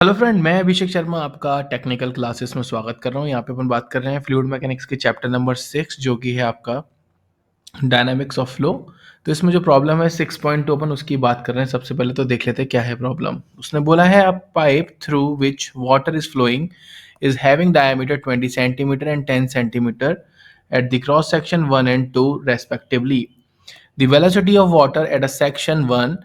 Hello friend, मैं अभिषेक शर्मा आपका technical classes में स्वागत कर रहा हूँ। यहाँ पे अपन बात कर रहे हैं फ्लूइड मैकेनिक्स के चैप्टर नंबर 6 जो कि है आपका डायनामिक्स ऑफ फ्लो। तो इसमें जो प्रॉब्लम है 6.2 अपन उसकी बात कर रहे हैं। सबसे पहले तो देख लेते हैं क्या है प्रॉब्लम। उसने बोला है अ pipe through which water is following is having diameter 20 centimetre and 10 centimetre at the cross section 1 and 2 respectively. The velocity of water at a section 1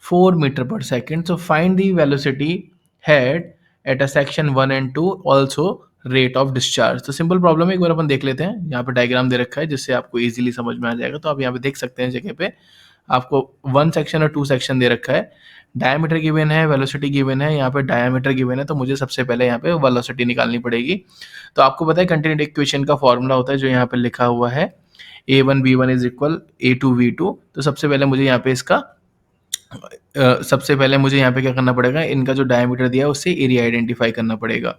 4 meter per second. So find the velocity head at a section 1 and 2 also rate of discharge. तो simple problem है, एक बार अपन देख लेते हैं। यहाँ पे diagram दे रखा है जिससे आपको इजीली समझ में आ जाएगा। तो आप यहाँ पे देख सकते हैं जगह पे आपको 1 सेक्शन और 2 सेक्शन दे रखा है। डायमीटर गिवन है, वेलोसिटी गिवन है। यहाँ पे डायमीटर गिवन है तो मुझे सबसे पहले यहाँ पे वेलोसिटी निकालनी पड़ेगी। तो आपको पता है कंटिन्यूटी इक्वेशन का फॉर्मूला होता है जो यहाँ पे लिखा हुआ है A1 B1 is equal A2 V2। तो सबसे पहले मुझे यहाँ पे इसका सबसे पहले मुझे यहाँ पे क्या करना पड़ेगा, इनका जो डायमीटर दिया है उससे एरिया आइडेंटिफाई करना पड़ेगा।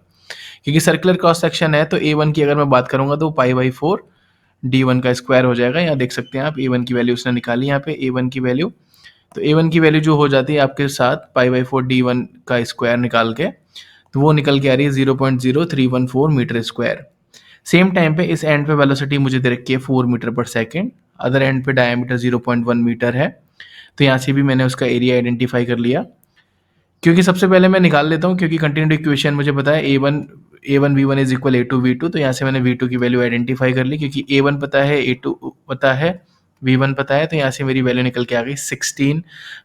क्योंकि सर्कुलर क्रॉस सेक्शन है तो A1 की अगर मैं बात करूंगा तो पाई/4 D1 का स्क्वायर हो जाएगा। यहाँ देख सकते हैं आप A1 की वैल्यू उसने निकाली यहाँ पे A1 की वैल्यू। तो A1 की वैल्यू जो हो जाती है आपके साथ पाई/4 D1 का स्क्वायर निकाल के, तो वो निकल के आ रही है 0.0314 मीटर स्क्वायर। सेम टाइम पे इस एंड पे वेलोसिटी मुझे दे रखी है 4 मीटर पर सेकेंड, अदर एंड पे डायमीटर 0.1 मीटर है। तो यहाँ से भी मैंने उसका एरिया आइडेंटिफाई कर लिया। क्योंकि सबसे पहले मैं निकाल लेता हूँ क्योंकि कंटिन्यूटी इक्वेशन मुझे पता है A1 V1 is equal A2 V2। तो यहाँ से मैंने V2 की वैल्यू आइडेंटिफाई कर ली क्योंकि A1 पता है, A2 पता है, V1 पता है। तो यहाँ से मेरी वैल्यू निकल के आ गई 16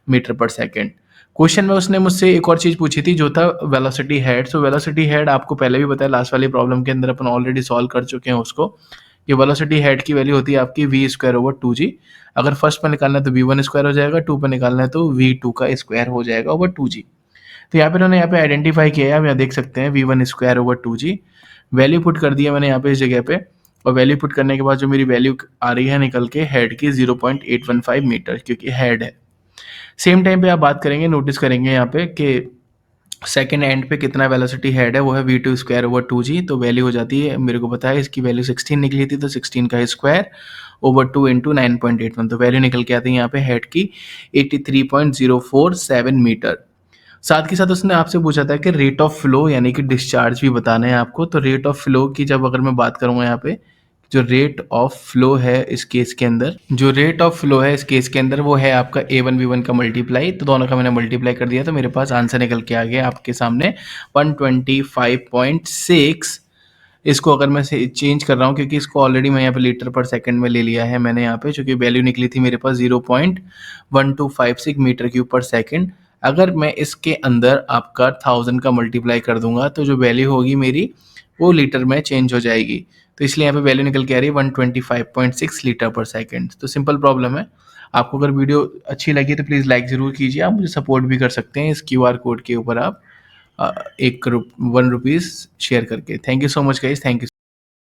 मीटर पर सेकेंड। क्वेश्चन में उसने मुझसे एक और चीज़ पूछी थी जो था velocity head. So velocity head आपको पहले भी पता है, लास्ट वाली प्रॉब्लम के अंदर अपन ऑलरेडी सॉल्व कर चुके हैं उसको। ये वेलोसिटी हेड की वैल्यू होती है आपकी v²/2g। अगर फर्स्ट पे निकालना है तो v1 स्क्वायर हो जाएगा, 2 पे निकालना है तो v2 का स्क्वायर हो जाएगा ओवर 2g। तो यहाँ पे उन्होंने यहाँ पे आइडेंटिफाई किया है, आप यहाँ देख सकते हैं v1² / 2g। वैल्यू पुट कर दिया मैंने यहाँ पे इस जगह पे, और वैल्यू पुट करने के बाद जो मेरी वैल्यू आ रही है निकल के हेड की 0.815 मीटर, क्योंकि हेड है। सेम टाइम पे आप बात करेंगे, नोटिस करेंगे यहाँ पे कि सेकेंड एंड पे कितना वेलोसिटी हेड है, वो है v2²/2g। तो वैल्यू हो जाती है, मेरे को पता है इसकी वैल्यू 16 निकली थी, तो 16 का स्क्वायर ओवर 2 इंटू 9.81। तो वैल्यू निकल के आती है यहाँ पे हेड की 83.047 मीटर। साथ के साथ उसने आपसे पूछा था कि रेट ऑफ फ्लो यानी कि डिस्चार्ज भी बताना है आपको। तो रेट ऑफ फ्लो की जब अगर मैं बात करूँगा यहाँ पे, जो रेट ऑफ फ्लो है इस केस के अंदर, वो है आपका A1 V1 का मल्टीप्लाई। तो दोनों का मैंने मल्टीप्लाई कर दिया तो मेरे पास आंसर निकल के आ गया आपके सामने 125.6। इसको अगर मैं चेंज कर रहा हूँ क्योंकि इसको ऑलरेडी मैं यहाँ पे लीटर पर सेकंड में ले लिया है मैंने यहाँ पे, चूँकि वैल्यू निकली थी मेरे पास 0.1256 मीटर क्यूब पर सेकंड। अगर मैं इसके अंदर आपका 1000 का मल्टीप्लाई कर दूंगा तो जो वैल्यू होगी मेरी वो लीटर में चेंज हो जाएगी। तो इसलिए यहाँ पे वैल्यू निकल के आ रही है 125.6 लीटर पर सेकंड। तो सिंपल प्रॉब्लम है। आपको अगर वीडियो अच्छी लगी तो प्लीज़ लाइक ज़रूर कीजिए। आप मुझे सपोर्ट भी कर सकते हैं इस QR कोड के ऊपर आप 1 रुपीज़ शेयर करके। Thank you so much guys, thank you.